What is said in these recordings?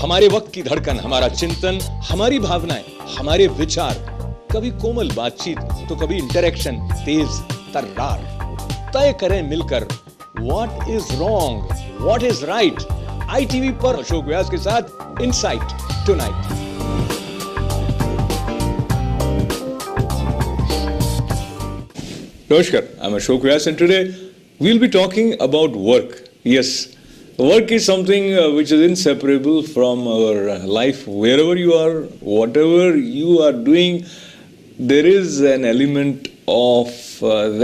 हमारे वक्त की धड़कन, हमारा चिंतन, हमारी भावनाएं, हमारे विचार, कभी कोमल बातचीत तो कभी इंटरेक्शन तेज तर्रार। तय करें मिलकर what is wrong, what is right. ITV पर अशोक व्यास के साथ insight tonight. Namaskar, I'm Ashok Vyas and today we'll be talking about work. Yes, work is something which is inseparable from our life. Wherever you are, whatever you are doing, there is an element of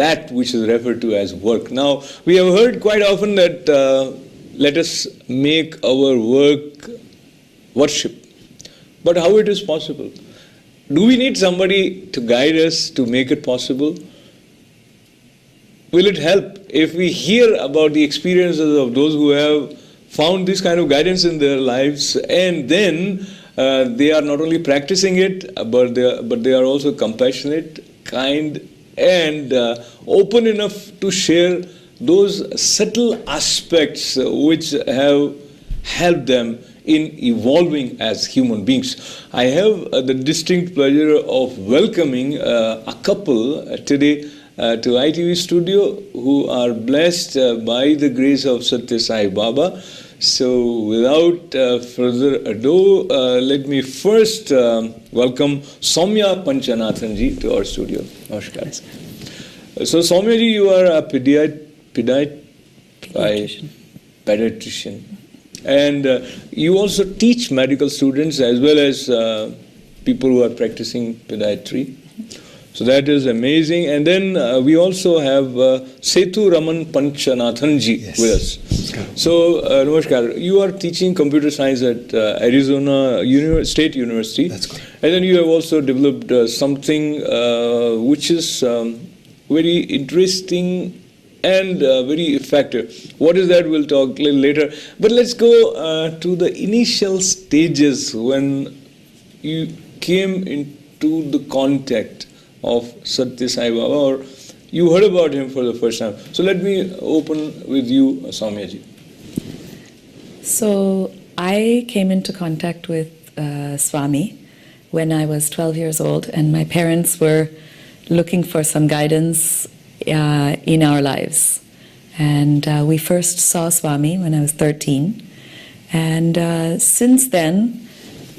that which is referred to as work. Now, we have heard quite often that let us make our work worship. But how it is possible? Do we need somebody to guide us to make it possible? Will it help if we hear about the experiences of those who have found this kind of guidance in their lives, and then they are not only practicing it, but they are also compassionate, kind, and open enough to share those subtle aspects which have helped them in evolving as human beings. I have the distinct pleasure of welcoming a couple today to ITV studio who are blessed by the grace of Satya Sai Baba. So without further ado, let me first welcome Soumya Panchanathan ji to our studio. Namaskar. So Soumya ji, you are a pediatrician. And you also teach medical students as well as people who are practicing pediatry. So that is amazing. And then we also have Sethu Raman Panchanathan ji with us. So, Namaskar, you are teaching computer science at Arizona State University. That's correct. And then you have also developed something which is very interesting and very effective. What is that? We'll talk a little later. But let's go to the initial stages when you came into the contact of Satya Sai Baba, or you heard about him for the first time. So let me open with you, Soumya ji. So I came into contact with Swami when I was 12 years old, and my parents were looking for some guidance in our lives. And we first saw Swami when I was 13. And since then,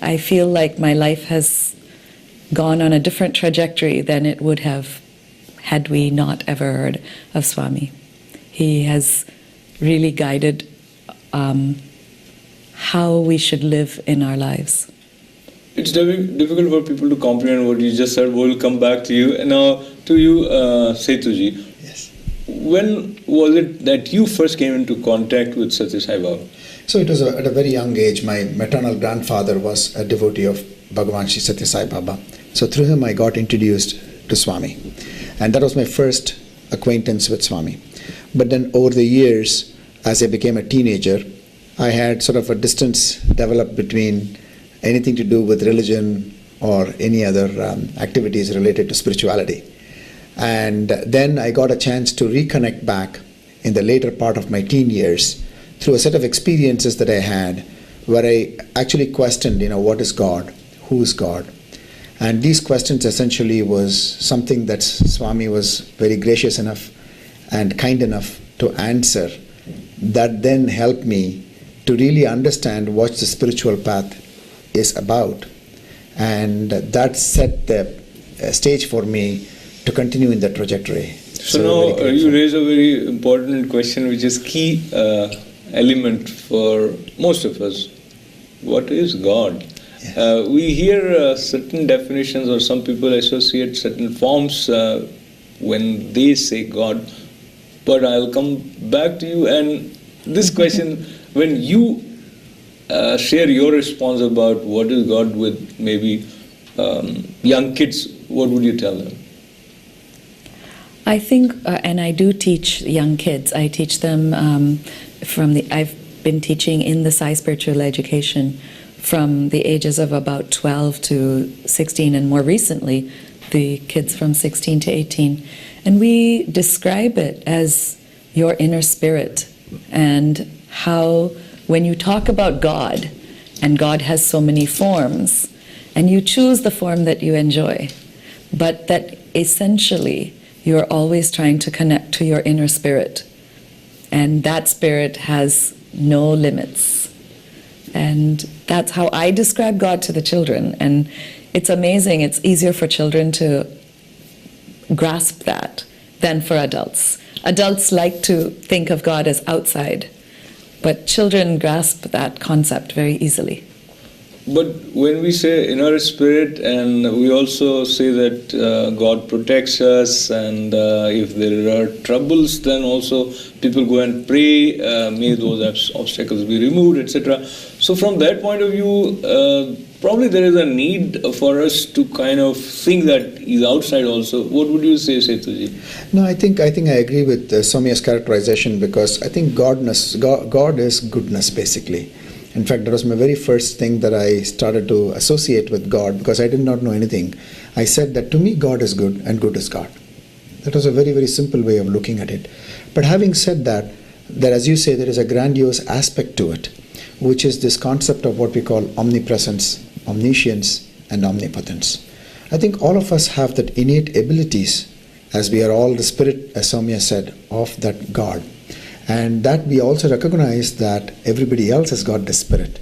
I feel like my life has gone on a different trajectory than it would have had we not ever heard of Swami. He has really guided how we should live in our lives. It's difficult for people to comprehend what you just said. We'll come back to you. And now to you, Sethu ji. Yes. When was it that you first came into contact with Satya Sai Baba? So it was at a very young age. My maternal grandfather was a devotee of Bhagavan Shri Satya Sai Baba. So through him I got introduced to Swami. And that was my first acquaintance with Swami. But then over the years, as I became a teenager, I had sort of a distance developed between anything to do with religion or any other activities related to spirituality. And then I got a chance to reconnect back in the later part of my teen years through a set of experiences that I had where I actually questioned, what is God? Who is God? And these questions essentially was something that Swami was very gracious enough and kind enough to answer, that then helped me to really understand what the spiritual path is about. And that set the stage for me to continue in that trajectory. So now you raise a very important question, which is key element for most of us. What is God? Yes. We hear certain definitions, or some people associate certain forms when they say God. But I'll come back to you. And this question, when you share your response about what is God with maybe young kids, what would you tell them? I think, and I do teach young kids. I teach them I've been teaching in the Sai Spiritual Education from the ages of about 12 to 16, and more recently, the kids from 16 to 18. And we describe it as your inner spirit, and how when you talk about God and God has so many forms, and you choose the form that you enjoy, but that essentially you're always trying to connect to your inner spirit, and that spirit has no limits. And that's how I describe God to the children, and it's amazing. It's easier for children to grasp that than for adults. Adults like to think of God as outside, but children grasp that concept very easily. But when we say inner spirit, and we also say that God protects us, and if there are troubles, then also people go and pray, may those obstacles be removed, etc. So from that point of view, probably there is a need for us to kind of think that is outside also. What would you say, Setuji? No, I think I agree with Soumya's characterization, because I think God is goodness, basically. In fact, that was my very first thing that I started to associate with God, because I did not know anything. I said that to me, God is good and good is God. That was a very, very simple way of looking at it. But having said that as you say, there is a grandiose aspect to it, which is this concept of what we call omnipresence, omniscience, and omnipotence. I think all of us have that innate abilities, as we are all the spirit, as Soumya said, of that God. And that we also recognize that everybody else has got the spirit.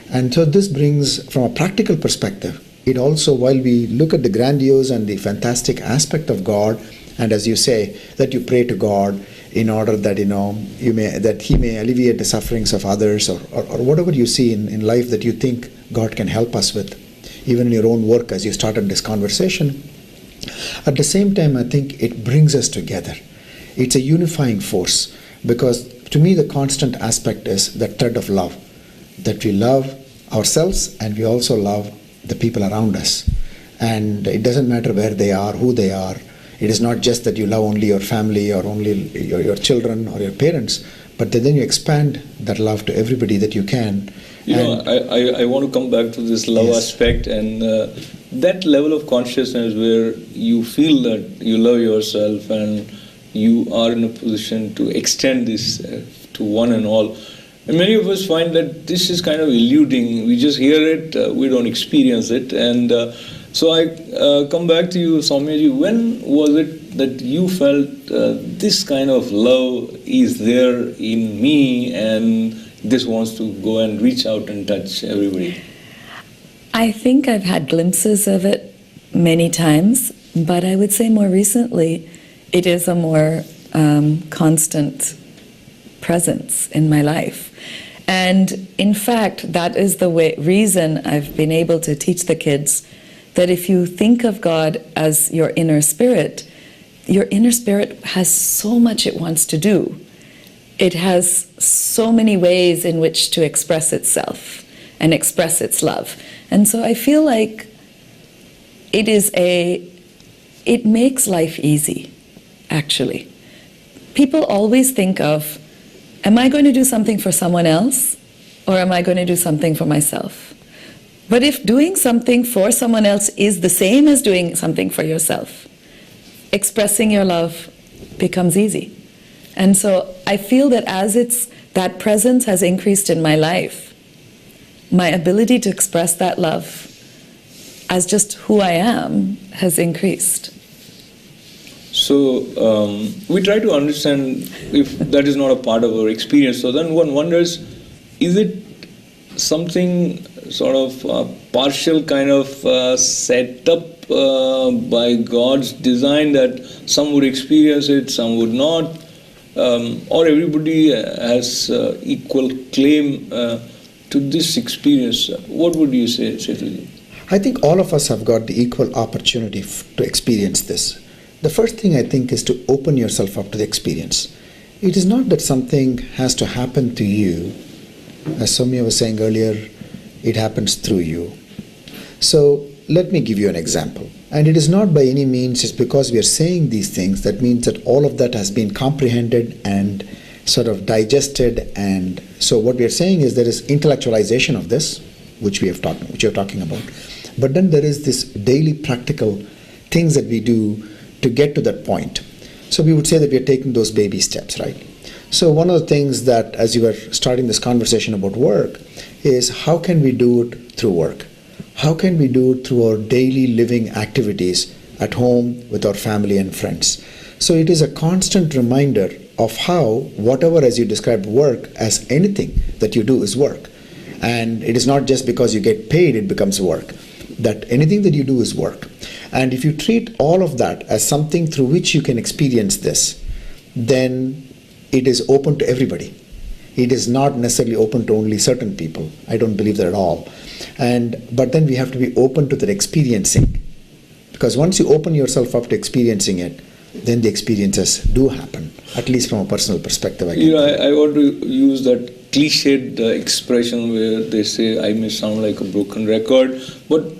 And so this brings, from a practical perspective, it also, while we look at the grandiose and the fantastic aspect of God, and as you say, that you pray to God in order that, that He may alleviate the sufferings of others, or whatever you see in life that you think God can help us with, even in your own work as you started this conversation. At the same time, I think it brings us together. It's a unifying force. Because to me, the constant aspect is the thread of love, that we love ourselves and we also love the people around us. And it doesn't matter where they are, who they are. It is not just that you love only your family or only your children or your parents, but then you expand that love to everybody that you can. I want to come back to this love aspect, and that level of consciousness where you feel that you love yourself and you are in a position to extend this to one and all. And many of us find that this is kind of eluding. We just hear it, we don't experience it. And so I come back to you, Soumyaji. When was it that you felt this kind of love is there in me, and this wants to go and reach out and touch everybody? I think I've had glimpses of it many times, but I would say more recently, it is a more constant presence in my life. And in fact, that is the reason I've been able to teach the kids that if you think of God as your inner spirit has so much it wants to do. It has so many ways in which to express itself and express its love. And so I feel like it makes life easy. Actually, people always think of, am I going to do something for someone else, or am I going to do something for myself? But if doing something for someone else is the same as doing something for yourself, expressing your love becomes easy. And so I feel that as that presence has increased in my life, my ability to express that love as just who I am has increased. So we try to understand if that is not a part of our experience. So then one wonders, is it something sort of partial kind of set up by God's design that some would experience it, some would not, or everybody has equal claim to this experience? What would you say, Setuji? I think all of us have got the equal opportunity to experience this. The first thing I think is to open yourself up to the experience. It is not that something has to happen to you. As Soumya was saying earlier, it happens through you. So let me give you an example. And it is not by any means just because we are saying these things that means that all of that has been comprehended and sort of digested. And so what we are saying is there is intellectualization of this, which you're talking about. But then there is this daily practical things that we do to get to that point. So we would say that we are taking those baby steps, right? So one of the things that, as you were starting this conversation about work, is how can we do it through work? How can we do it through our daily living activities at home with our family and friends? So it is a constant reminder of how whatever, as you described, work as anything that you do is work. And it is not just because you get paid it becomes work. That anything that you do is work. And if you treat all of that as something through which you can experience this, then it is open to everybody. It is not necessarily open to only certain people. I don't believe that at all. But then we have to be open to that experiencing. Because once you open yourself up to experiencing it, then the experiences do happen, at least from a personal perspective. I want to use that cliched expression where they say, I may sound like a broken record, but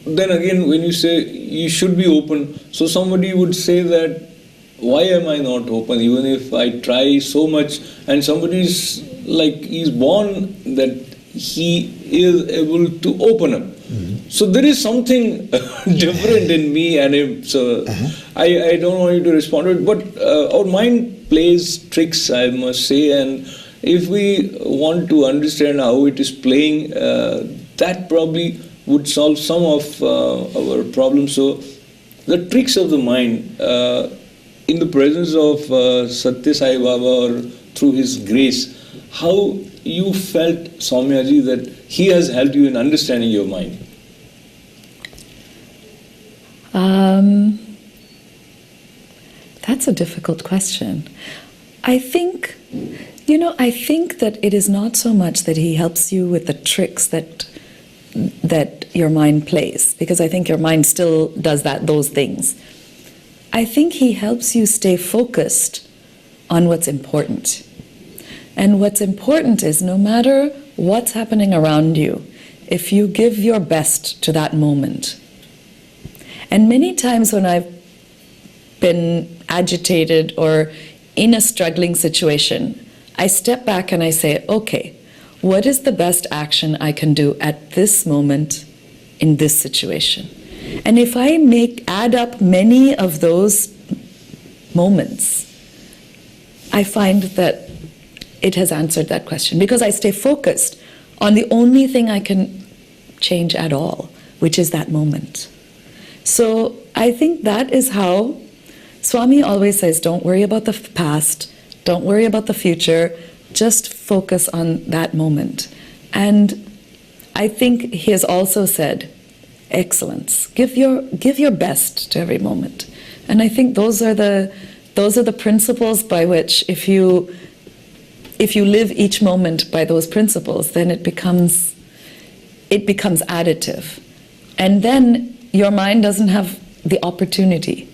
then again, when you say you should be open, so somebody would say that, why am I not open, even if I try so much, and somebody's like, he's born that he is able to open up. Mm-hmm. So there is something different in me and him. So I don't want you to respond to it, but our mind plays tricks, I must say, and if we want to understand how it is playing, that probably would solve some of our problems. So the tricks of the mind, in the presence of Satya Sai Baba or through his grace, how you felt, Soumyaji, that he has helped you in understanding your mind? That's a difficult question. I think that it is not so much that he helps you with the tricks that your mind plays, because I think your mind still does those things. I think he helps you stay focused on what's important. And what's important is, no matter what's happening around you, if you give your best to that moment. And many times when I've been agitated or in a struggling situation, I step back and I say, okay, what is the best action I can do at this moment in this situation? And if I add up many of those moments, I find that it has answered that question, because I stay focused on the only thing I can change at all, which is that moment. So I think that is how Swami always says, don't worry about the past, don't worry about the future, just focus on that moment. And I think he has also said, excellence, give your best to every moment. And I think those are the principles by which, if you live each moment by those principles, then it becomes additive. And then your mind doesn't have the opportunity.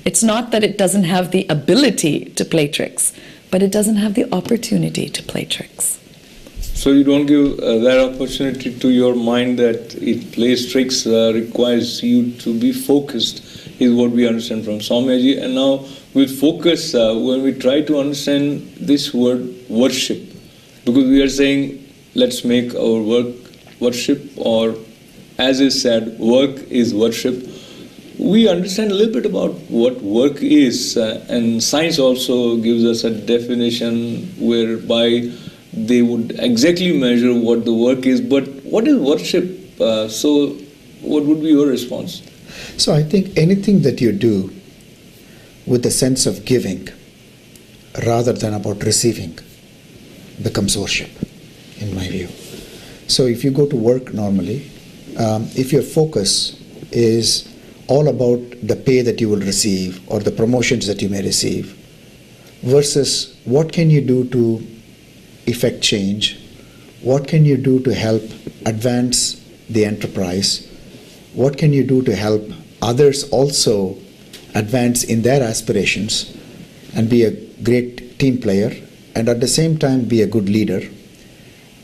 It's not that it doesn't have the ability to play tricks, but it doesn't have the opportunity to play tricks. So you don't give that opportunity to your mind that it plays tricks, requires you to be focused, is what we understand from Soumyaji. And now with focus, when we try to understand this word worship, because we are saying, let's make our work worship, or as is said, work is worship. We understand a little bit about what work is, and science also gives us a definition whereby they would exactly measure what the work is. But what is worship? So what would be your response? So I think anything that you do with a sense of giving rather than about receiving becomes worship, in my view. So if you go to work normally, if your focus is all about the pay that you will receive or the promotions that you may receive, versus what can you do to effect change, what can you do to help advance the enterprise, what can you do to help others also advance in their aspirations and be a great team player, and at the same time be a good leader.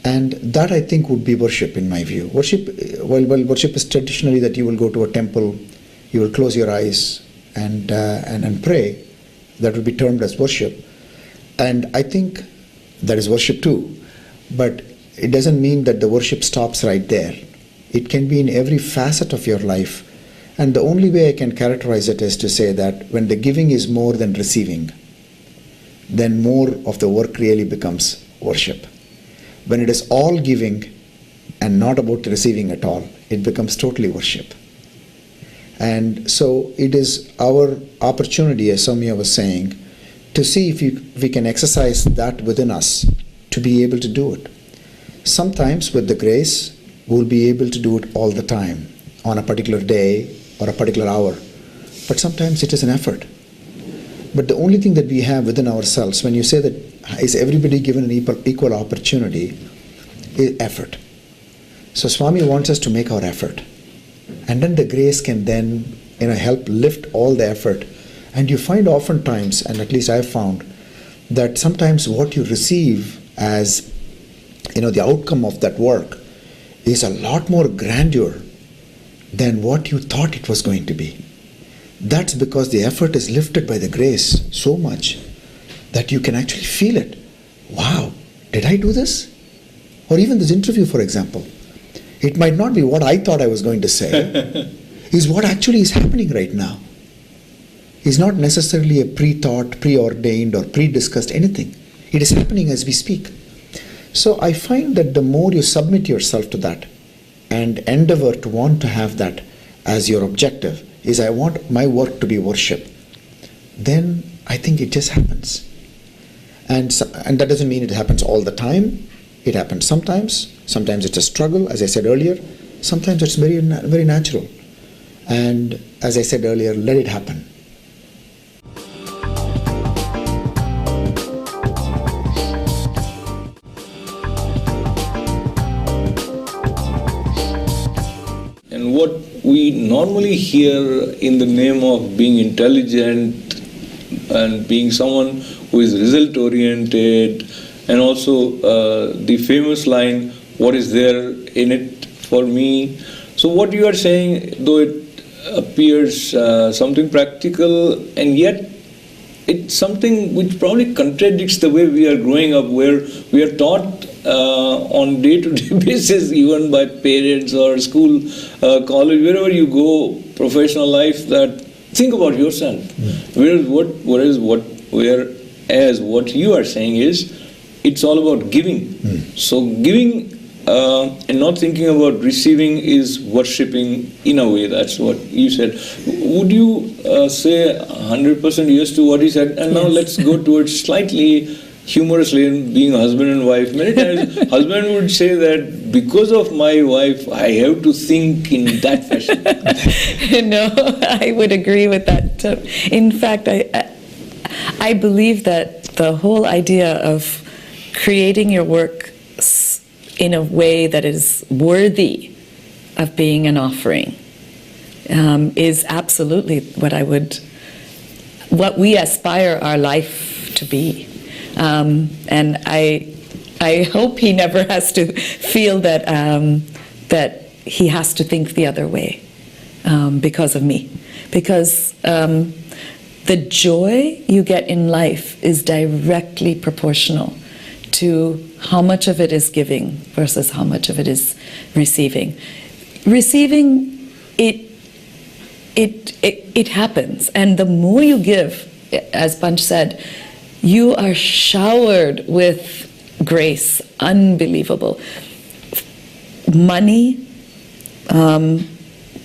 And that, I think, would be worship, in my view. Worship is traditionally that you will go to a temple, you will close your eyes and pray. That would be termed as worship. And I think that is worship too. But it doesn't mean that the worship stops right there. It can be in every facet of your life. And the only way I can characterize it is to say that when the giving is more than receiving, then more of the work really becomes worship. When it is all giving and not about receiving at all, it becomes totally worship. And so it is our opportunity, as Soumya was saying, to see if we can exercise that within us to be able to do it. Sometimes with the grace, we'll be able to do it all the time on a particular day or a particular hour. But sometimes it is an effort. But the only thing that we have within ourselves, when you say that is everybody given an equal opportunity, is effort. So Swami wants us to make our effort. And then the grace can then help lift all the effort. And you find oftentimes, and at least I've found, that sometimes what you receive as the outcome of that work is a lot more grandeur than what you thought it was going to be. That's because the effort is lifted by the grace so much that you can actually feel it. Wow, did I do this? Or even this interview, for example. It might not be what I thought I was going to say. Is what actually is happening right now. It's not necessarily a pre-thought, preordained, or pre-discussed anything. It is happening as we speak. So I find that the more you submit yourself to that and endeavor to want to have that as your objective, is I want my work to be worship, then I think it just happens. And that doesn't mean it happens all the time. It happens sometimes. Sometimes it's a struggle, as I said earlier. Sometimes it's very, very natural. And as I said earlier, let it happen. And what we normally hear in the name of being intelligent and being someone who is result oriented, and also the famous line, what is there in it for me? So what you are saying, though it appears something practical, and yet it's something which probably contradicts the way we are growing up, where we are taught on day-to-day basis, even by parents or school, college, wherever you go, professional life, that think about yourself. Whereas what you are saying is, it's all about giving. So giving and not thinking about receiving is worshipping in a way. That's what you said. Would you say 100% yes to what he said? And now let's go towards slightly humorously in being husband and wife. Many times husband would say that because of my wife, I have to think in that fashion. No, I would agree with that. In fact, I believe that the whole idea of creating your work in a way that is worthy of being an offering is absolutely what we aspire our life to be. And I hope he never has to feel that that he has to think the other way because of me. Because the joy you get in life is directly proportional to how much of it is giving versus how much of it is receiving. Receiving, it happens, and the more you give, as Panch said, you are showered with grace, unbelievable. Money,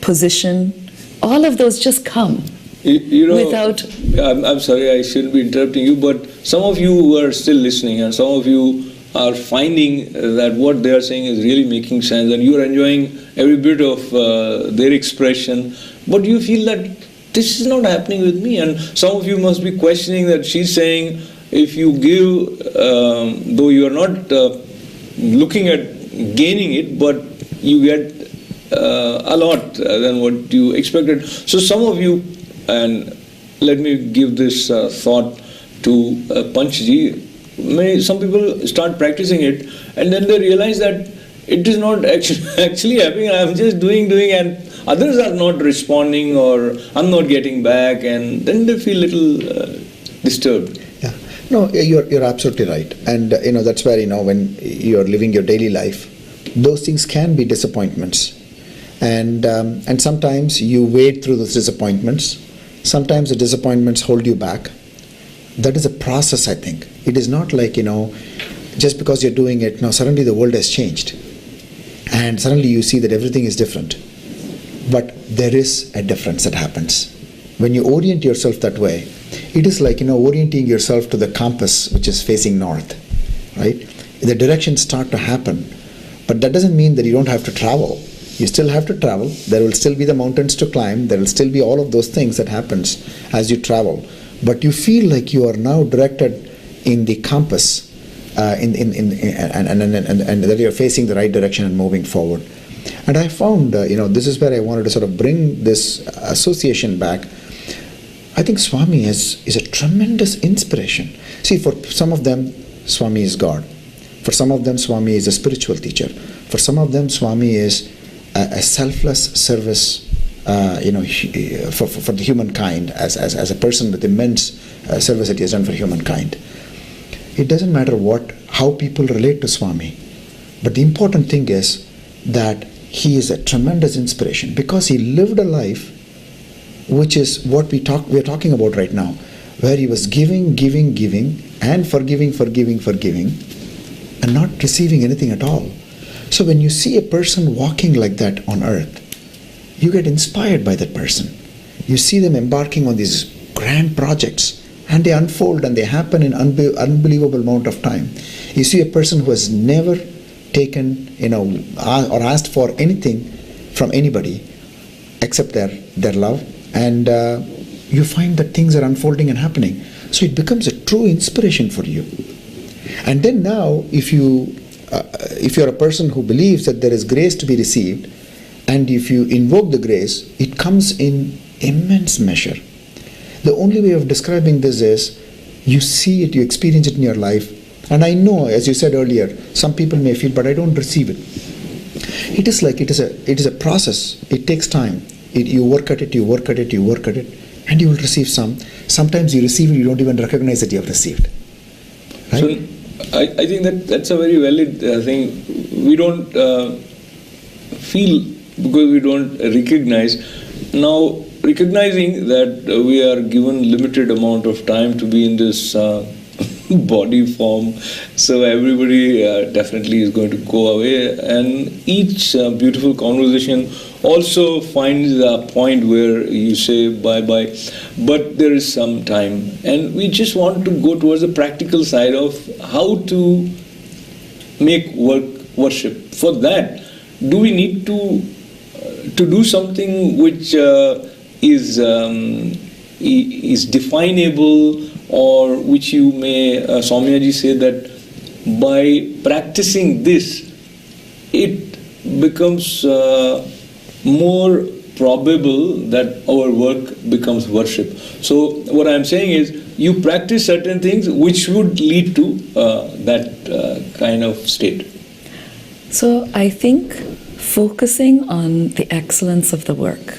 position, all of those just come. Without... I'm sorry, I shouldn't be interrupting you, but some of you who are still listening and some of you are finding that what they are saying is really making sense and you are enjoying every bit of their expression, but you feel that this is not happening with me. And some of you must be questioning that she's saying if you give, though you are not looking at gaining it, but you get a lot than what you expected. So some of you, and let me give this thought to Panchji, some people start practicing it and then they realize that it is not actually happening, I'm just doing and others are not responding or I'm not getting back, and then they feel a little disturbed. Yeah, no, you're absolutely right. And that's where when you're living your daily life, those things can be disappointments. And sometimes you wade through those disappointments. Sometimes the disappointments hold you back. that is a process, I think. It is not like, just because you're doing it, now suddenly the world has changed. And suddenly you see that everything is different. But there is a difference that happens. When you orient yourself that way, it is like, orienting yourself to the compass which is facing north, right? The directions start to happen. But that doesn't mean that you don't have to travel. You still have to travel. There will still be the mountains to climb. There will still be all of those things that happens as you travel. But you feel like you are now directed in the compass, and that you're facing the right direction and moving forward. And I found, this is where I wanted to sort of bring this association back. I think Swami is a tremendous inspiration. See, for some of them, Swami is God. For some of them, Swami is a spiritual teacher. For some of them, Swami is a selfless service, for the humankind, as a person with immense service that he has done for humankind. It doesn't matter how people relate to Swami, but the important thing is that he is a tremendous inspiration because he lived a life which is what we are talking about right now, where he was giving, and forgiving, and not receiving anything at all. So when you see a person walking like that on earth, you get inspired by that person. You see them embarking on these grand projects, and they unfold and they happen in unbelievable amount of time. You see a person who has never taken, or asked for anything from anybody except their love, and you find that things are unfolding and happening. So it becomes a true inspiration for you. And then now, if you're a person who believes that there is grace to be received, and if you invoke the grace, it comes in immense measure. The only way of describing this is you see it, you experience it in your life. And I know, as you said earlier, some people may feel, but I don't receive it. It is a process. It takes time. You work at it, and you will receive some. Sometimes you receive it, you don't even recognize that you have received. Right? So I think that's a very valid thing. We don't feel because we don't recognize. Now, recognizing that we are given limited amount of time to be in this body form, so everybody definitely is going to go away, and each beautiful conversation also finds a point where you say bye-bye, but there is some time, and we just want to go towards the practical side of how to make worship. For that, do we need to do something which is definable, or which you may, Soumyaji say that by practicing this, it becomes more probable that our work becomes worship. So what I'm saying is, you practice certain things which would lead to that kind of state. So I think focusing on the excellence of the work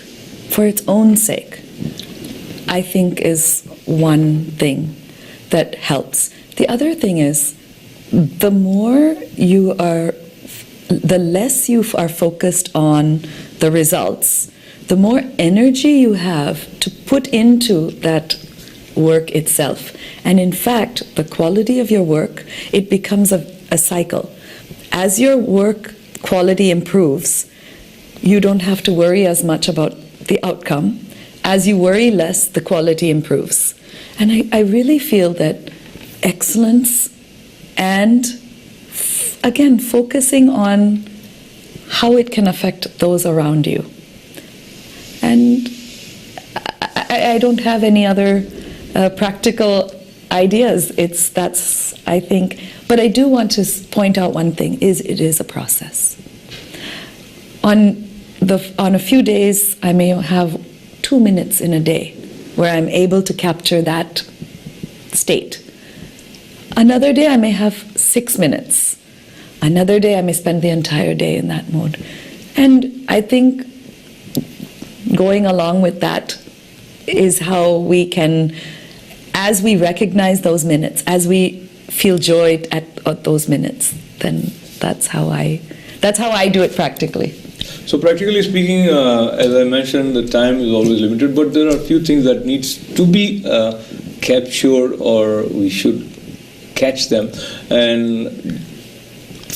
for its own sake, I think is one thing that helps. The other thing is, the less you are focused on the results, the more energy you have to put into that work itself. And in fact, the quality of your work, it becomes a cycle. As your work quality improves, you don't have to worry as much about the outcome. As you worry less, the quality improves. And I really feel that excellence and, again, focusing on how it can affect those around you. And I don't have any other practical ideas. I think, but I do want to point out one thing, it is a process. On a few days, I may have 2 minutes in a day where I'm able to capture that state. Another day I may have 6 minutes. Another day I may spend the entire day in that mode. And I think going along with that is how we can, as we recognize those minutes, as we feel joy at those minutes, then that's how I do it practically. So practically speaking, as I mentioned, the time is always limited, but there are a few things that needs to be capture or we should catch them. And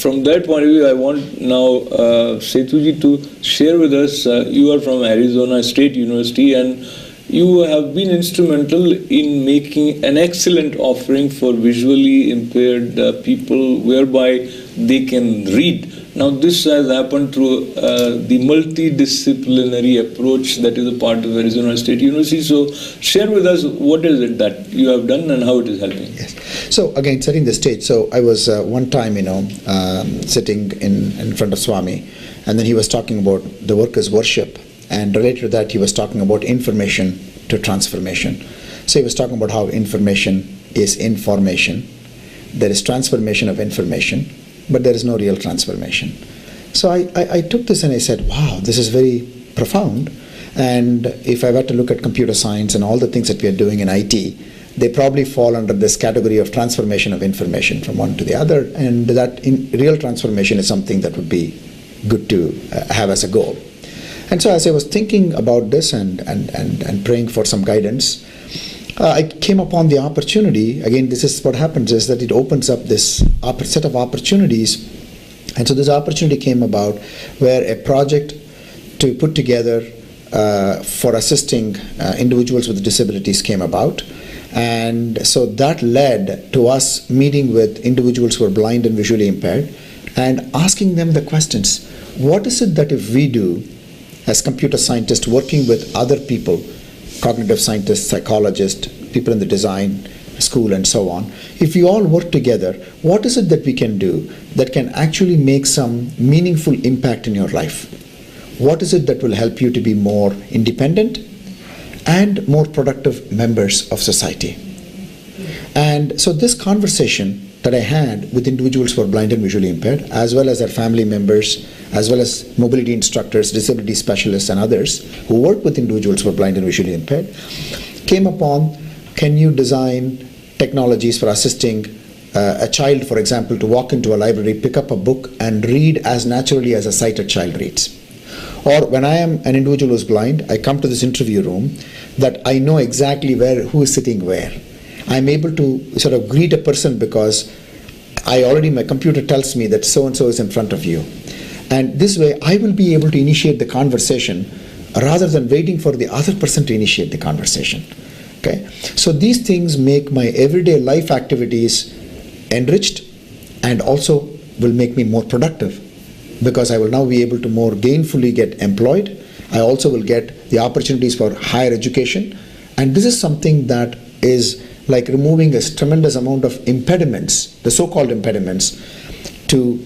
from that point of view, I want now Setuji to share with us, you are from Arizona State University and you have been instrumental in making an excellent offering for visually impaired people whereby they can read. Now this has happened through the multidisciplinary approach that is a part of Arizona State University. So share with us what is it that you have done and how it is helping. Yes. So again, setting the stage. So I was one time, sitting in front of Swami, and then he was talking about the work as worship. And related to that, he was talking about information to transformation. So he was talking about how information is information. There is transformation of information, but there is no real transformation. So I took this and I said, wow, this is very profound. And if I were to look at computer science and all the things that we are doing in IT, they probably fall under this category of transformation of information from one to the other. And that real transformation is something that would be good to have as a goal. And so as I was thinking about this and praying for some guidance, I came upon the opportunity. Again, this is what happens, is that it opens up this set of opportunities. And so this opportunity came about where a project to put together for assisting individuals with disabilities came about. And so that led to us meeting with individuals who are blind and visually impaired and asking them the questions. What is it that if we do as computer scientists working with other people, cognitive scientists, psychologists, people in the design school and so on, if we all work together, what is it that we can do that can actually make some meaningful impact in your life? What is it that will help you to be more independent and more productive members of society? And so this conversation that I had with individuals who are blind and visually impaired, as well as their family members, as well as mobility instructors, disability specialists and others who work with individuals who are blind and visually impaired, came upon, can you design technologies for assisting a child, for example, to walk into a library, pick up a book and read as naturally as a sighted child reads? Or when I am an individual who's blind, I come to this interview room that I know exactly who is sitting where. I'm able to sort of greet a person because my computer tells me that so-and-so is in front of you. And this way, I will be able to initiate the conversation rather than waiting for the other person to initiate the conversation. Okay? So these things make my everyday life activities enriched and also will make me more productive because I will now be able to more gainfully get employed. I also will get the opportunities for higher education. And this is something that is like removing a tremendous amount of impediments, the so-called impediments, to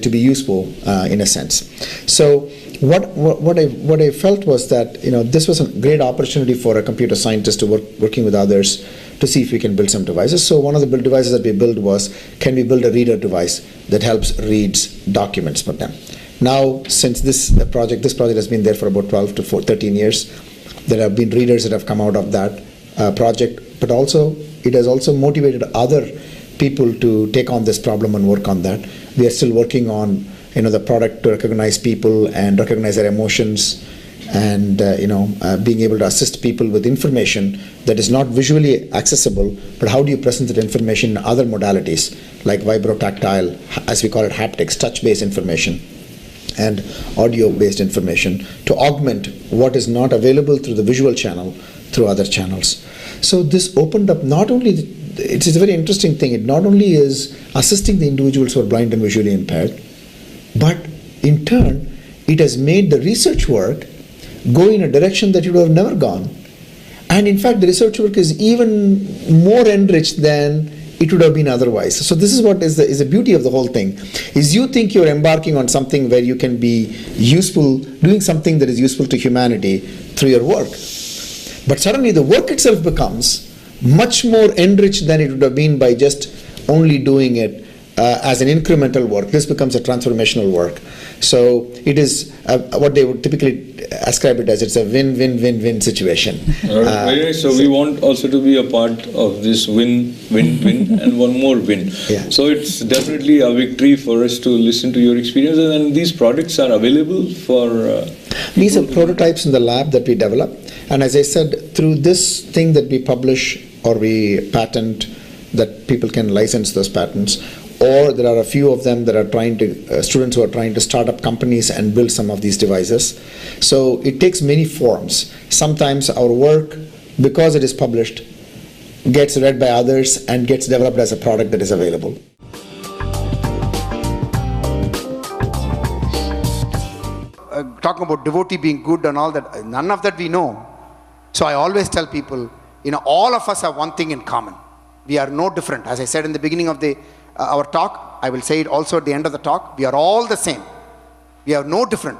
be useful in a sense. So what I felt was that this was a great opportunity for a computer scientist to working with others to see if we can build some devices. So one of the devices that we built was, can we build a reader device that helps reads documents for them? Now, since this project has been there for about 12 to 13 years. There have been readers that have come out of that project, but also it has also motivated other people to take on this problem and work on that. We are still working on the product to recognize people and recognize their emotions, and being able to assist people with information that is not visually accessible, but how do you present that information in other modalities like vibrotactile, as we call it, haptics, touch-based information, and audio-based information to augment what is not available through the visual channel through other channels. So this opened up not only, it's a very interesting thing, it not only is assisting the individuals who are blind and visually impaired, but in turn, it has made the research work go in a direction that it would have never gone. And in fact, the research work is even more enriched than it would have been otherwise. So this is what is the beauty of the whole thing, is you think you're embarking on something where you can be useful, doing something that is useful to humanity through your work. But suddenly the work itself becomes much more enriched than it would have been by just only doing it as an incremental work. This becomes a transformational work. So it is what they would typically ascribe it as. It's a win-win-win-win situation. Very nice. So we want also to be a part of this win-win-win and one more win. Yeah. So it's definitely a victory for us to listen to your experiences, and these products are available for... These are prototypes in the lab that we develop. And as I said, through this thing that we publish or we patent, that people can license those patents, or there are a few of them that are trying to, students who are trying to start up companies and build some of these devices. So it takes many forms. Sometimes our work, because it is published, gets read by others and gets developed as a product that is available. Talking about devotee being good and all that, none of that we know. So I always tell people, all of us have one thing in common. We are no different. As I said in the beginning of our talk, I will say it also at the end of the talk, we are all the same. We are no different.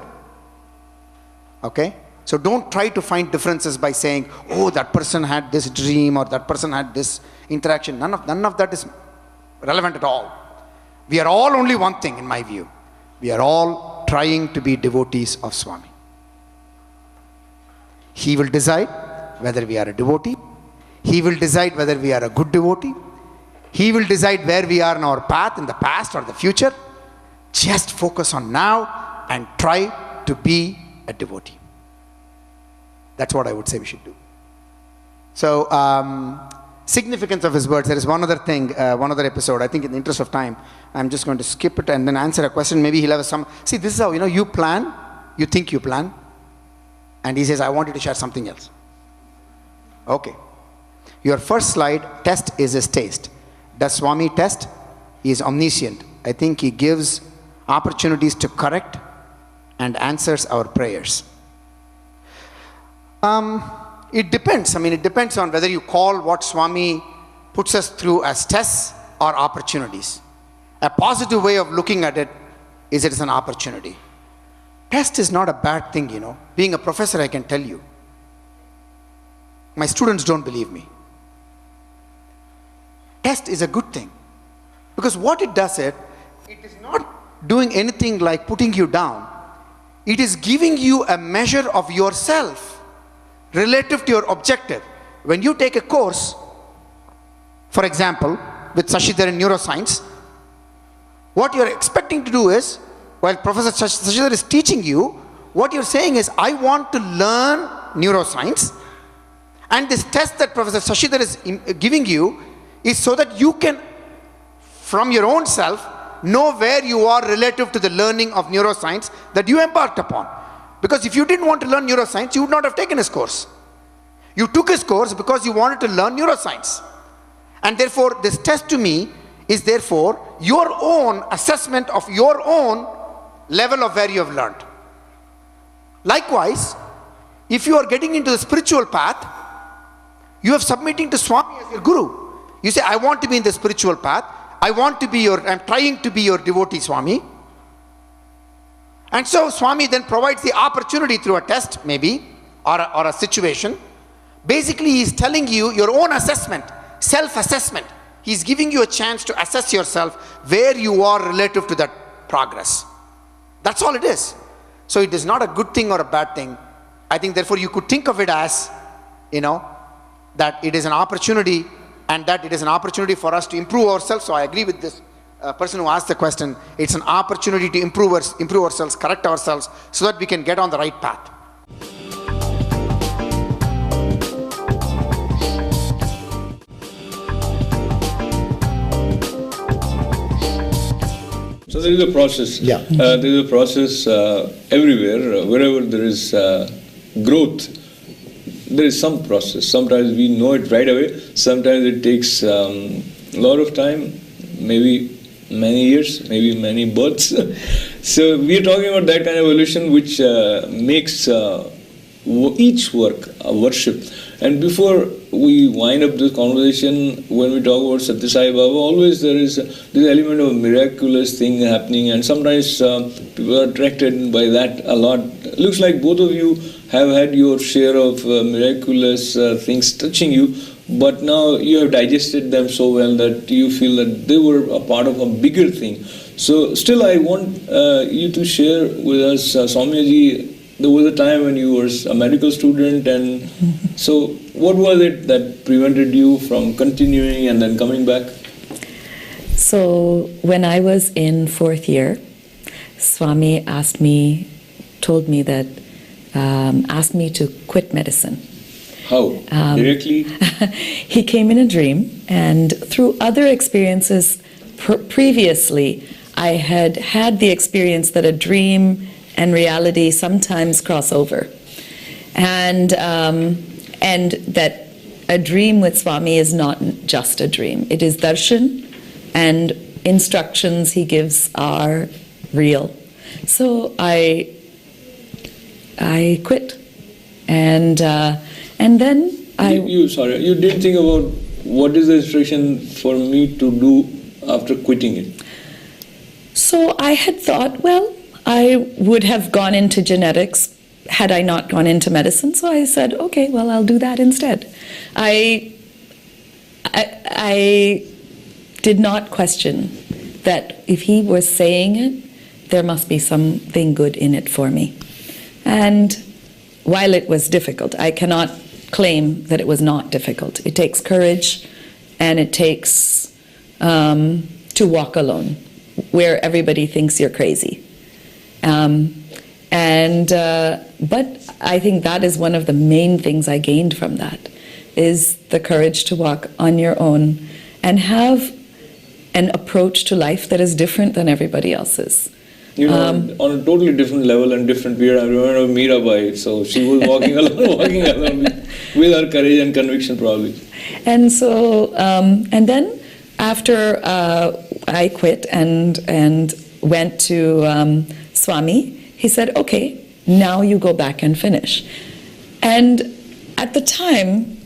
Okay? So don't try to find differences by saying, oh, that person had this dream or that person had this interaction. None of that is relevant at all. We are all only one thing in my view. We are all trying to be devotees of Swami. He will decide whether we are a devotee. He will decide whether we are a good devotee. He will decide where we are in our path, in the past or the future. Just focus on now and try to be a devotee. That's what I would say we should do. So, significance of his words. There is one other thing, one other episode. I think in the interest of time, I'm just going to skip it and then answer a question. Maybe he'll have some. See, this is how, you plan, you think you plan. And he says, I want you to share something else. Okay. Your first slide, test is his taste. Does Swami test? He is omniscient. I think he gives opportunities to correct and answers our prayers. It depends. It depends on whether you call what Swami puts us through as tests or opportunities. A positive way of looking at it is it is an opportunity. Test is not a bad thing, Being a professor, I can tell you. My students don't believe me. Test is a good thing. Because what it does, it is not doing anything like putting you down. It is giving you a measure of yourself relative to your objective. When you take a course, for example, with Sashidhar in neuroscience, what you're expecting to do is, while Professor Sashidhar is teaching you, what you're saying is, I want to learn neuroscience, and this test that Professor Sashidhar is giving you is so that you can, from your own self, know where you are relative to the learning of neuroscience that you embarked upon. Because if you didn't want to learn neuroscience, you would not have taken his course. You took his course because you wanted to learn neuroscience. And therefore, this test to me is therefore your own assessment of your own level of where you have learned. Likewise, if you are getting into the spiritual path, you are submitting to Swami as your guru. You say, I want to be in the spiritual path. I'm trying to be your devotee, Swami. And so Swami then provides the opportunity through a test, maybe, or a situation. Basically, he's telling you your own assessment, self-assessment. He's giving you a chance to assess yourself where you are relative to that progress. That's all it is. So it is not a good thing or a bad thing. I think therefore you could think of it as, that it is an opportunity, and that it is an opportunity for us to improve ourselves. So I agree with this person who asked the question. It's an opportunity to improve ourselves, correct ourselves, so that we can get on the right path. So there is a process. Yeah. There is a process everywhere. Wherever there is growth, there is some process. Sometimes we know it right away. Sometimes it takes a lot of time, maybe many years, maybe many births. So we are talking about that kind of evolution which makes each work a worship. And before we wind up this conversation, when we talk about Satya Sai Baba, always there is this element of miraculous thing happening, and sometimes people are attracted by that a lot. Looks like both of you have had your share of miraculous things touching you, but now you have digested them so well that you feel that they were a part of a bigger thing. So still I want you to share with us, Swamiji, there was a time when you were a medical student, and so what was it that prevented you from continuing and then coming back? So when I was in fourth year, Swami told me that, asked me to quit medicine. How? Directly? He came in a dream, and through other experiences previously, I had had the experience that a dream and reality sometimes cross over, and that a dream with Swami is not just a dream. It is darshan, and instructions he gives are real. So I quit, and then you didn't think about what is the instruction for me to do after quitting it? So I had thought, well, I would have gone into genetics had I not gone into medicine. So I said, okay, well, I'll do that instead. I did not question that if he was saying it, there must be something good in it for me. And while it was difficult, I cannot claim that it was not difficult. It takes courage, and it takes to walk alone, where everybody thinks you're crazy. But I think that is one of the main things I gained from that, is the courage to walk on your own and have an approach to life that is different than everybody else's. On a totally different level and different period. I remember Mirabai, so she was walking along with her courage and conviction probably. And so, and then after I quit and went to Swami, he said, okay, now you go back and finish. And at the time,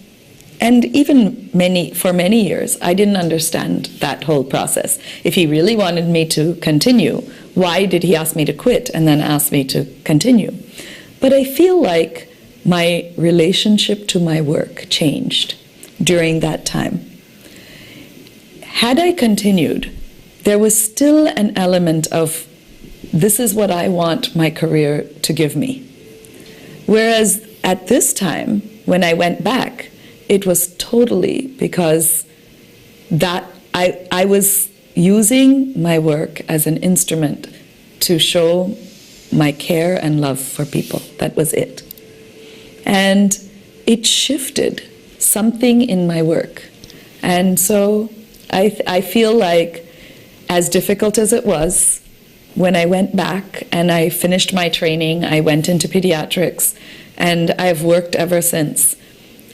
and even for many years, I didn't understand that whole process. If he really wanted me to continue, why did he ask me to quit and then ask me to continue? But I feel like my relationship to my work changed during that time. Had I continued, there was still an element of, this is what I want my career to give me. Whereas at this time, when I went back, it was totally because that I was using my work as an instrument to show my care and love for people. That was it. And it shifted something in my work. And so I feel like, as difficult as it was, when I went back and I finished my training, I went into pediatrics, and I've worked ever since.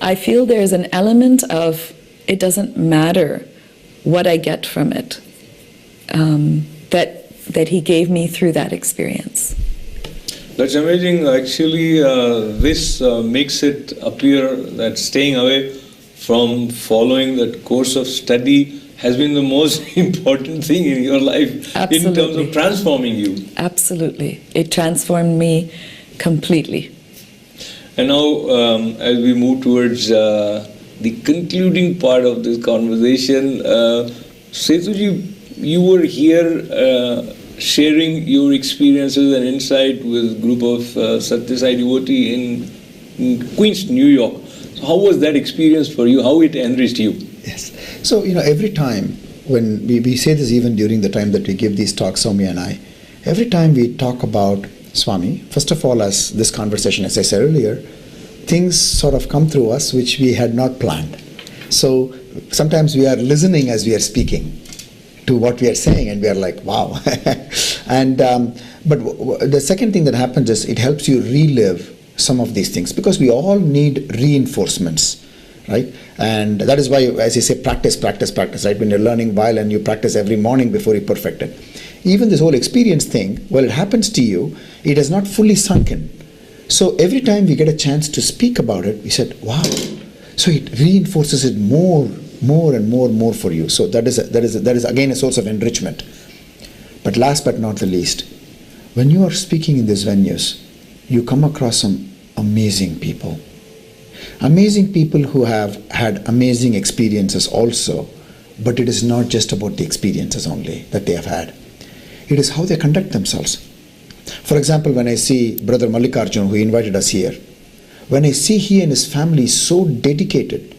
I feel there's an element of, it doesn't matter what I get from it, that he gave me through that experience. That's amazing. Actually, this makes it appear that staying away from following that course of study has been the most important thing in your life. Absolutely. In terms of transforming you. Absolutely. It transformed me completely. And now, as we move towards the concluding part of this conversation, Setuji, you were here sharing your experiences and insight with a group of Sai Devotees in Queens, New York. So how was that experience for you? How it enriched you? Yes. So, every time when we say this, even during the time that we give these talks, Soumya and I, every time we talk about Swami, first of all, as this conversation, as I said earlier, things sort of come through us which we had not planned. So sometimes we are listening as we are speaking to what we are saying, and we are like, wow. But the second thing that happens is it helps you relive some of these things, because we all need reinforcements, right? And that is why, as you say, practice, right? When you're learning violin, you practice every morning before you perfect it. Even this whole experience thing, while it happens to you, it has not fully sunk in. So every time we get a chance to speak about it, we said, wow. So it reinforces it more and more for you. So that is again a source of enrichment. But last but not the least, when you are speaking in these venues, you come across some amazing people. Amazing people who have had amazing experiences also, but it is not just about the experiences only that they have had. It is how they conduct themselves. For example, when I see Brother Mallikarjun, who invited us here, when I see he and his family so dedicated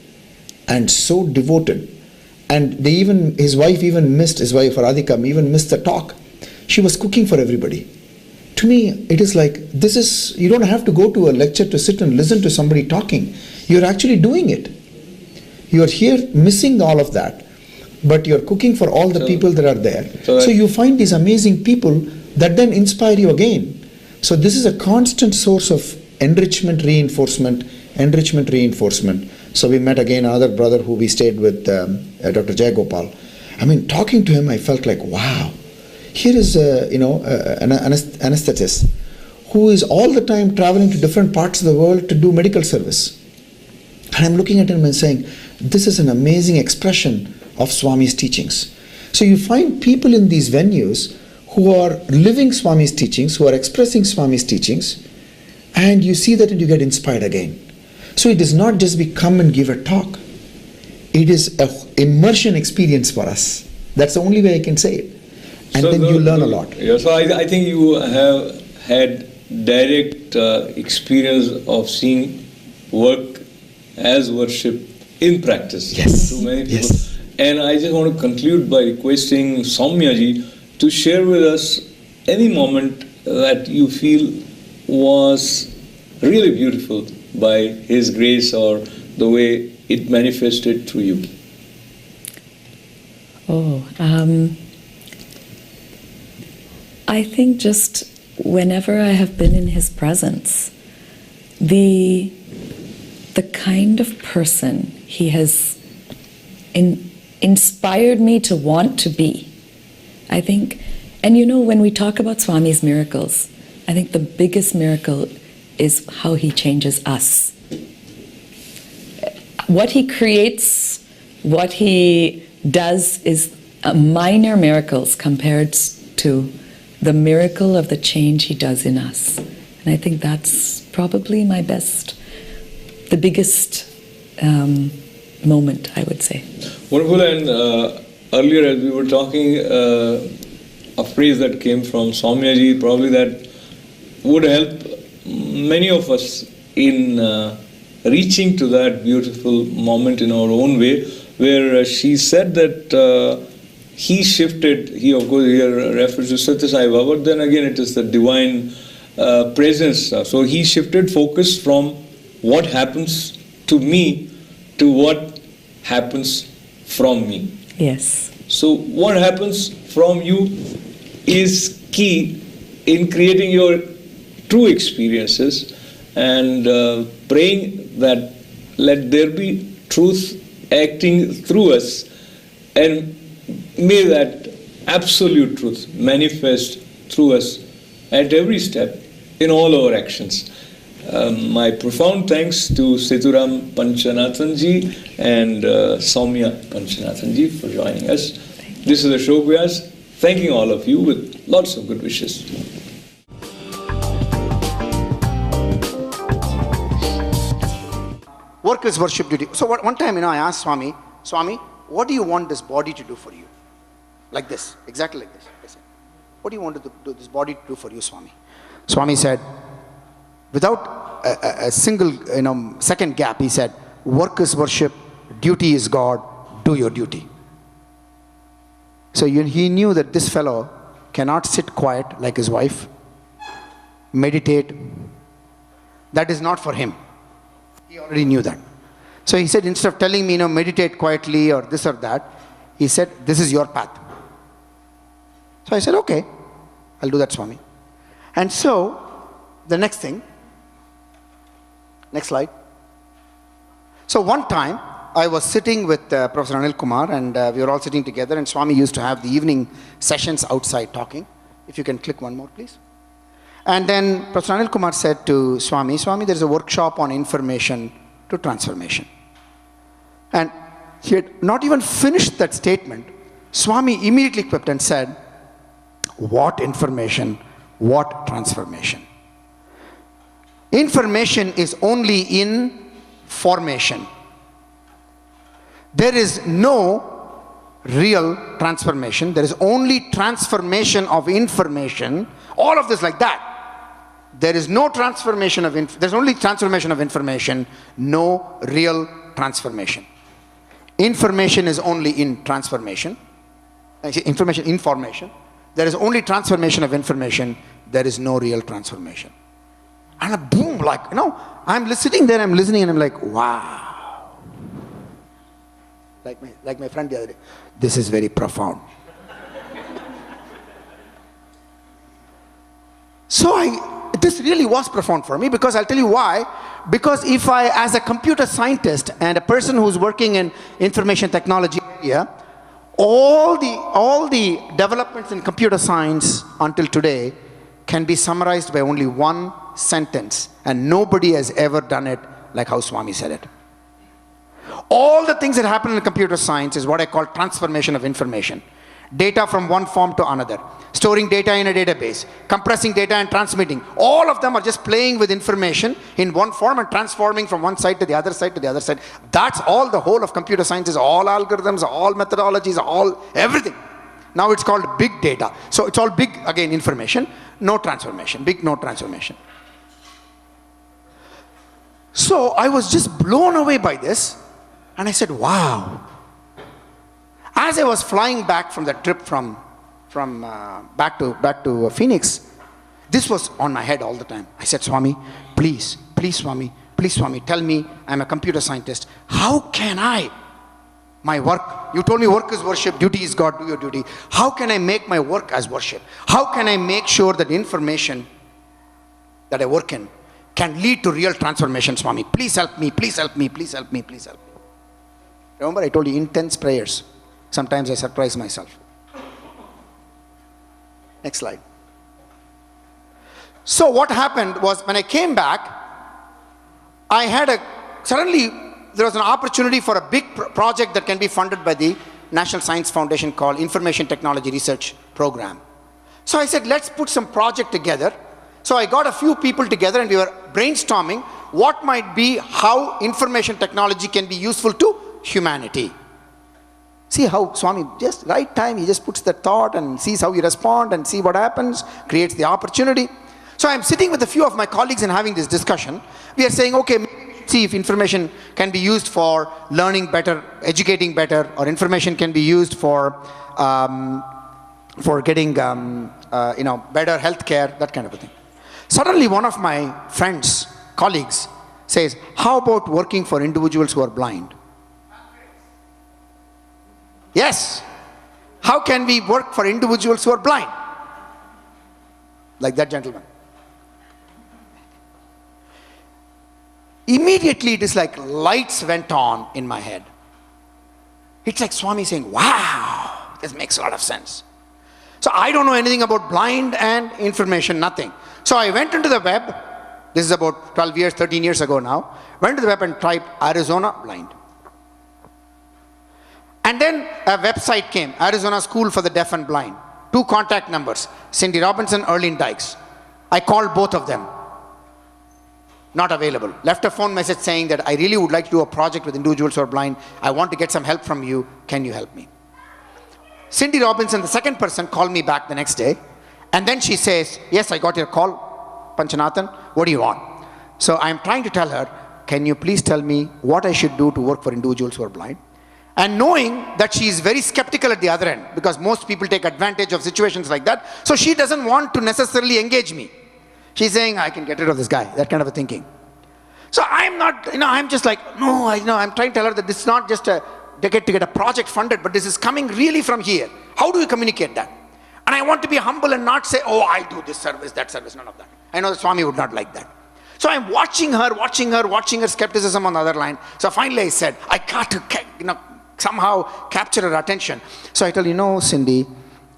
and so devoted, and his wife Radhika even missed the talk. She was cooking for everybody to me, it is like, you don't have to go to a lecture to sit and listen to somebody talking. You're actually doing it. You're here missing all of that, but you're cooking for all the people that are there. So you find these amazing people that then inspire you again. So this is a constant source of enrichment, reinforcement. So we met again another brother who we stayed with, Dr. Jay Gopal. I mean, talking to him, I felt like, wow, here is an anesthetist who is all the time traveling to different parts of the world to do medical service. And I'm looking at him and saying, this is an amazing expression of Swami's teachings. So you find people in these venues who are living Swami's teachings, who are expressing Swami's teachings, and you see that and you get inspired again. So it is not just we come and give a talk. It is an immersion experience for us. That's the only way I can say it. And so then you learn a lot. Yeah, so I think you have had direct experience of seeing work as worship in practice. Yes. To many people. Yes. And I just want to conclude by requesting Soumya-ji to share with us any moment that you feel was really beautiful by His grace or the way it manifested through you. I think just whenever I have been in His presence, the kind of person He has inspired me to want to be. I think, and when we talk about Swami's miracles, I think the biggest miracle is how He changes us. What He creates, what He does is minor miracles compared to the miracle of the change He does in us. And I think that's probably the biggest moment, I would say. Wonderful. And earlier as we were talking, a phrase that came from Soumya-ji, probably that would help many of us in reaching to that beautiful moment in our own way, where she said that he of course here refers to Satya Sai Baba, but then again it is the divine presence. So he shifted focus from what happens to me to what happens from me. Yes. So what happens from you is key in creating your true experiences, and praying that let there be truth acting through us, and may that absolute truth manifest through us at every step in all our actions. My profound thanks to Sethuram Panchanathanji and Soumya Panchanathanji for joining us. This is Ashok Vyas, thanking all of you with lots of good wishes. Work is worship duty. So one time, I asked Swami, what do you want this body to do for you? Like this, exactly like this. I said, what do you want to do this body to do for you, Swami? Swami said, without a single second gap, he said, work is worship, duty is God, do your duty. So he knew that this fellow cannot sit quiet like his wife, meditate. That is not for him. He already knew that. So he said, instead of telling me, meditate quietly or this or that, he said, this is your path. So I said, okay, I'll do that, Swami. And so, the next thing, next slide. So one time, I was sitting with Professor Anil Kumar, and we were all sitting together, and Swami used to have the evening sessions outside talking. If you can click one more, please. And then Professor Anil Kumar said to Swami, there is a workshop on information to transformation. And he had not even finished that statement. Swami immediately quipped and said, what information, what transformation? Information is only in formation. There is no real transformation. There is only transformation of information. All of this like that. There is no transformation of there's only transformation of information, no real transformation. Information is only in transformation. Information in formation. There is only transformation of information. there is no real transformation. And a boom, like, I'm sitting there, I'm listening, and I'm like, wow. Like my friend the other day, this is very profound. So this really was profound for me, because I'll tell you why. Because if I, as a computer scientist and a person who's working in information technology area, all the developments in computer science until today can be summarized by only one sentence, and nobody has ever done it like how Swami said it. All the things that happen in computer science is what I call transformation of information. Data from one form to another, storing data in a database, compressing data and transmitting. All of them are just playing with information in one form and transforming from one side to the other side to the other side. That's all the whole of computer science is, all algorithms, all methodologies, all everything. Now it's called big data. So it's all big, again, information, no transformation, big no transformation. So I was just blown away by this, and I said, wow. As I was flying back from the trip from back to Phoenix, this was on my head all the time. I said, Swami, please Swami, tell me, I'm a computer scientist. How can my work, you told me work is worship, duty is God, do your duty. How can I make my work as worship? How can I make sure that information that I work in can lead to real transformation, Swami? Please help me, please help me, please help me, please help me. Remember, I told you intense prayers. Sometimes I surprise myself. Next slide. So what happened was, when I came back, suddenly there was an opportunity for a big project that can be funded by the National Science Foundation called Information Technology Research Program. So I said, let's put some project together. So I got a few people together and we were brainstorming what might be how information technology can be useful to humanity. See how Swami, just right time, he just puts the thought and sees how you respond and see what happens, creates the opportunity. So I'm sitting with a few of my colleagues and having this discussion. We are saying, okay, see if information can be used for learning better, educating better, or information can be used for getting better health care, that kind of a thing. Suddenly one of my friends, colleagues, says, how about working for individuals who are blind? Yes. How can we work for individuals who are blind? Like that gentleman. Immediately it is like lights went on in my head. It's like Swami saying, wow, this makes a lot of sense. So I don't know anything about blind and information, nothing. So I went into the web, this is about 12 years, 13 years ago now, went to the web and typed Arizona blind. And then a website came, Arizona School for the Deaf and Blind. 2 contact numbers, Cindy Robinson, Erlene Dykes. I called both of them. Not available. Left a phone message saying that I really would like to do a project with individuals who are blind. I want to get some help from you. Can you help me? Cindy Robinson, the second person, called me back the next day. And then she says, yes, I got your call, Panchanathan. What do you want? So I'm trying to tell her, can you please tell me what I should do to work for individuals who are blind? And knowing that she is very skeptical at the other end, because most people take advantage of situations like that, so she doesn't want to necessarily engage me. She's saying, I can get rid of this guy, that kind of a thinking. So I'm not, I'm just like, no, I'm trying to tell her that this is not just to get a project funded, but this is coming really from here. How do you communicate that? And I want to be humble and not say, oh, I'll do this service, that service, none of that. I know the Swami would not like that. So I'm watching her skepticism on the other line. So finally I said, I got to, somehow capture her attention. So I tell you, Cindy,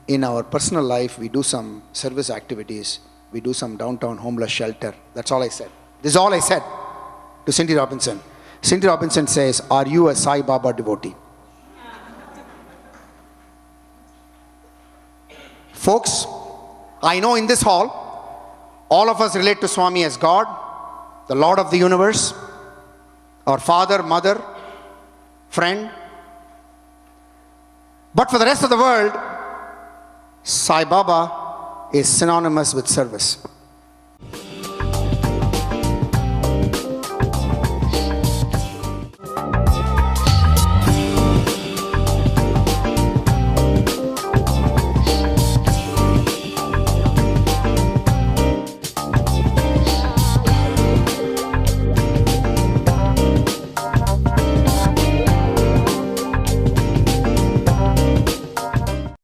in our personal life, we do some service activities. We do some downtown homeless shelter. That's all I said. This is all I said to Cindy Robinson. Cindy Robinson says, are you a Sai Baba devotee? Folks, I know in this hall, all of us relate to Swami as God, the Lord of the universe, our father, mother, friend. But for the rest of the world, Sai Baba is synonymous with service.